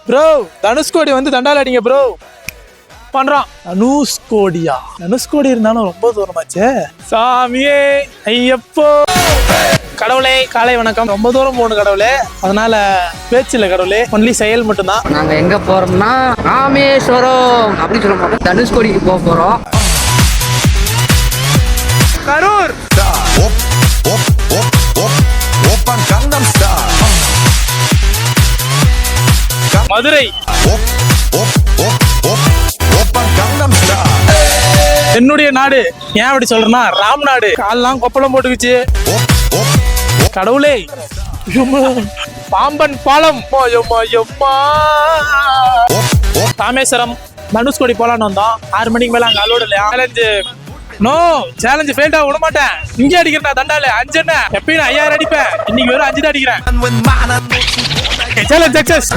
Bro Dhanushkodi வந்து தண்டால அடிங்க bro பண்றான். தனுஷ்கோடி இருந்தாலும் ரொம்ப தூரமாச்சே. சாமியே ஐயப்போ கடவுளே காலை வணக்கம். ரொம்ப தூரம் போகணும் கடவுளே, அதனால பேச்சு இல்லை கடவுளே, ஒன்லி செயல் மட்டும்தான். நாங்க எங்க போறோம்னா ராமேஸ்வரம் அப்படின்னு சொல்ல மாட்டோம், தனுஷ்கோடிக்கு போக போறோம். கரூர் மதுரை என்னுடைய நாடு. ஏன் அப்படி சொல்றேன்னா ராம் நாடு. கால்லாம் கொப்பளம் போட்டுக்குச்சு கடவுளே. பாம்பன் பாலம் ராமேஸ்வரம் தனுஷ்கோடி போலான்னு வந்தோம். 6 மணிக்கு மேல அங்க அலோடு இல்லையா. சேலஞ்சு ஃபெயில்டா விட மாட்டேன். இங்கே அடிக்கிறேன் தண்டால 5 என்ன எப்பயும் 5000 அடிப்பேன். இன்னைக்கு வெறும் 5 தான் அடிக்கிறேன். Challenge success.